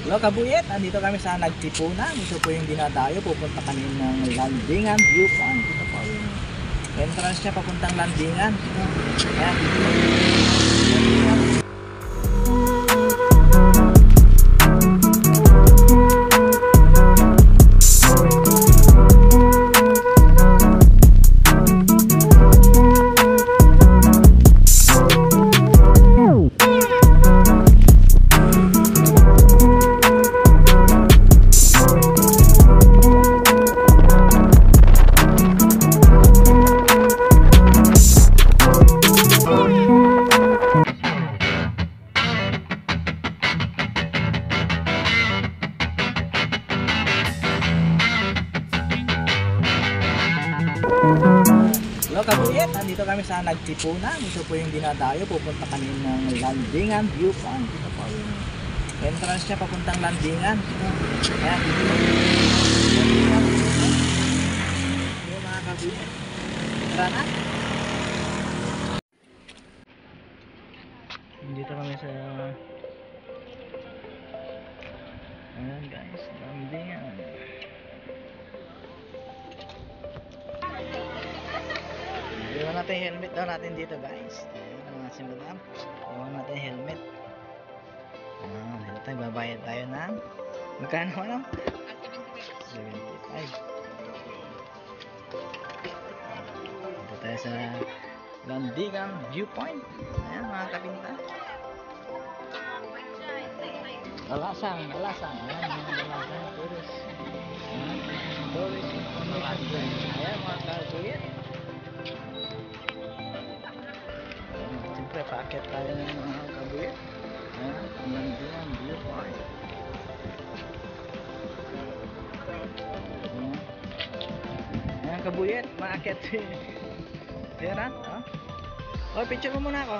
Hello kabuyet, andito kami sa Nagtipunan. Ito po yung dinadayo, pupunta kami ng Landingan Viewpoint. Ito po yung entrance niya papuntang Landingan. Ayan. Hello kabuyet, nandito kami sa Nagtipunan. Ito po yung dinadayo, pupunta kami ng Landingan Viewpoint. Ito po yung entrance niya papuntang Landingan. Ayan. Yung mga kabuyet. Tara na. Nandito kami sa ayan guys, Landingan. Iwan natin yung helmet daw natin dito guys. Ayan mga si madam. Iwan natin yung helmet. Dito tayo, babayad tayo ng magkano ano? 75. Dito tayo sa Landingan Viewpoint. Ayan mga kabinta. Alasang. Ayan mga alasang. Tourist. Ayan mga kabuyet. Siyempre paakit tayo ng mga kabuyet. Ayan, ang Landingan Viewpoint. Ayan kabuyet, maakit. Ayan ha? Oh, picture mo muna ako.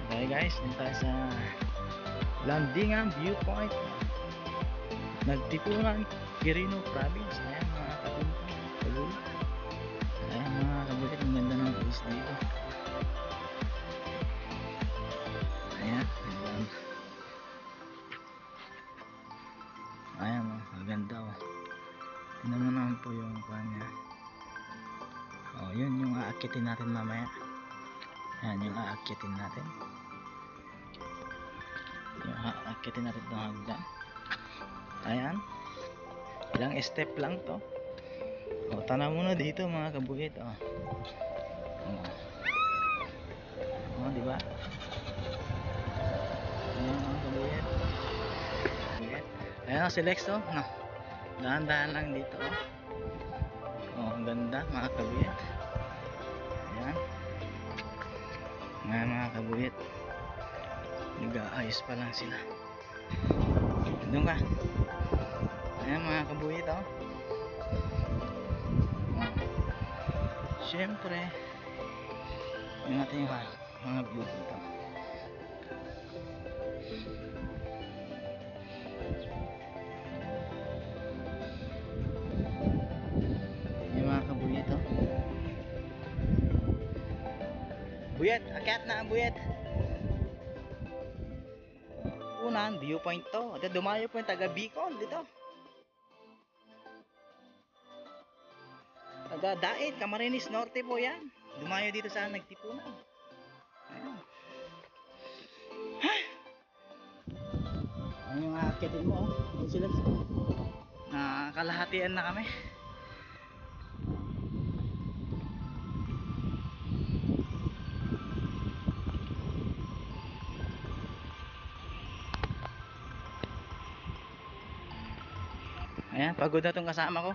Okay guys, dito tayo sa Landingan Viewpoint, Nagtipunan, Quirino Province. Ayan mga kabuyet. Ayan mga kabuyet, ang ganda ng place dito. Ayan o, ang ganda o. Tingnan mo naman po yung kanya. O, yun yung aakitin natin mamaya. Ayan yung aakitin natin. Yung aakitin natin itong hagdan. Ayan. Ilang step lang to. O, tanaw muna dito mga kabuyet o. O, diba? Ayan mga kabuyet. Ayan si Lex oh. No. Dahan-dahan lang dito oh. Oh, ang ganda mga kabuyet. Ayan. Ayan mga kabuyet. Nag-aayos pa lang sila. Doon ka. Ayan mga kabuyet oh. Oh. Siyempre yun natin yung mga view dito. Buyet, akyat na ang buyet. Unan, viewpoint to. At dumayo po yung taga Bicol dito. Taga Dait, Camarines Norte po yan. Dumayo dito sa Nagtipunan. Ayan. Ayan yung aakyatin mo. Ayan sila. Kalahatian na kami. Ayan, pagod na itong kasama ko.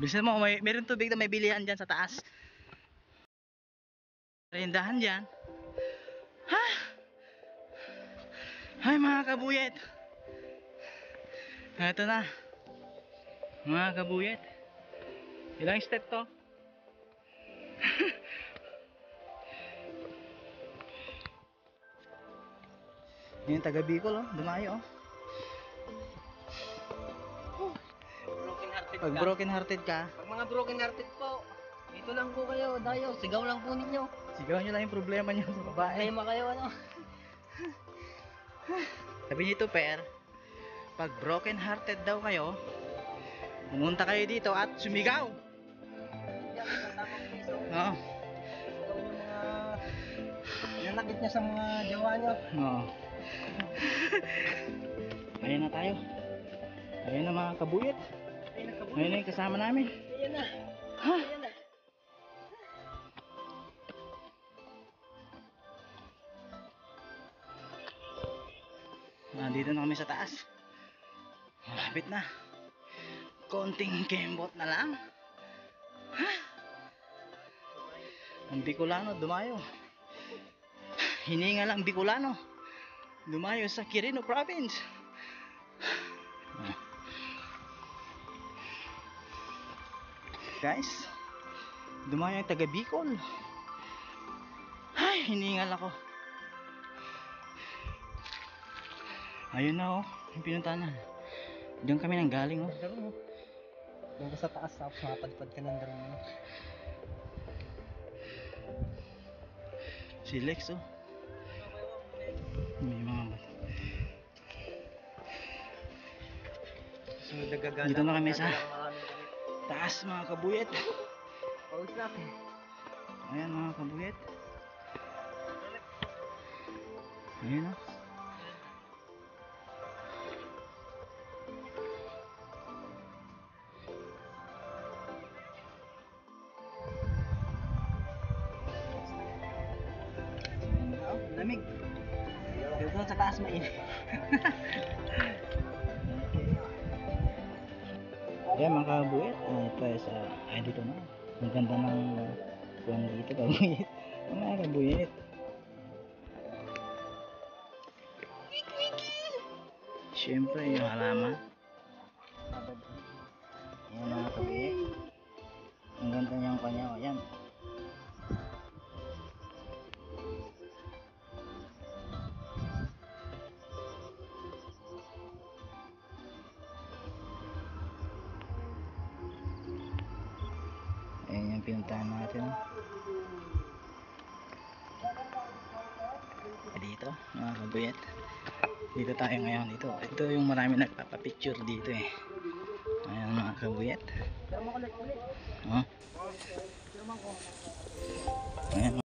Bilisan mo, meron tubig na may bilihan dyan sa taas. Rindahan dyan. Ha? Ay mga kabuyet. Ito na. Mga kabuyet. Ilang step to? Yung taga Bicol oh, dumayo oh. Pag broken hearted ka, pag mga broken hearted po, dito lang po kayo, dayo, sigaw lang po ninyo. sigaw nyo lang yung problema nyo sa babae. Problema kayo ano. Sabi ni Tuper, pag broken hearted daw kayo, pumunta kayo dito at sumigaw. Yan, kasama ko piso. Oo. Ikaw yung mga nanakit niya sa mga jowa niyo. Oo. Ayan na tayo. Ayan na mga kabuyit. Ay, nakabuhay. Ayan na yung kasama namin. Ayan na. Ha? Ayan na. Nandito na kami sa taas. Malapit na. Konting kembot na lang. Ha? Ang Bicolano dumayo. Hininga lang Bicolano. Dumayo sa Quirino Province. Guys, dumayo yung taga Bicol. Ay, hiningal ako. Ayun na oh, yung pinuntahan na. Diyan kami nang galing oh. Darong mo. Doon ka sa taas, tapos makapadpad ka ng darong mo. Si Lex oh. May mga So, nagagala. Dito na kami sa Maraming kami. taas mga kabuyet. Pawis na. Ayan mga kabuyet. Ayan oh. Oh, lamig. Dito sa taas mainit. Ayan mga kabuyet. Ito sa dito na. Ang ganda ng kuwan dito kabuyet. Mga kabuyet. Siyempre yung halaman. Ayan mga kabuyet. Ang ganda niyang kanya. Ayan. Ayan yung pinuntahan natin. Dito, mga kabuyet. Dito tayo ngayon. Ito yung marami nagpapapicture dito eh. Ayan mga kabuyet. Pero makulit ulit. Oh. Pero man ko. Ayan.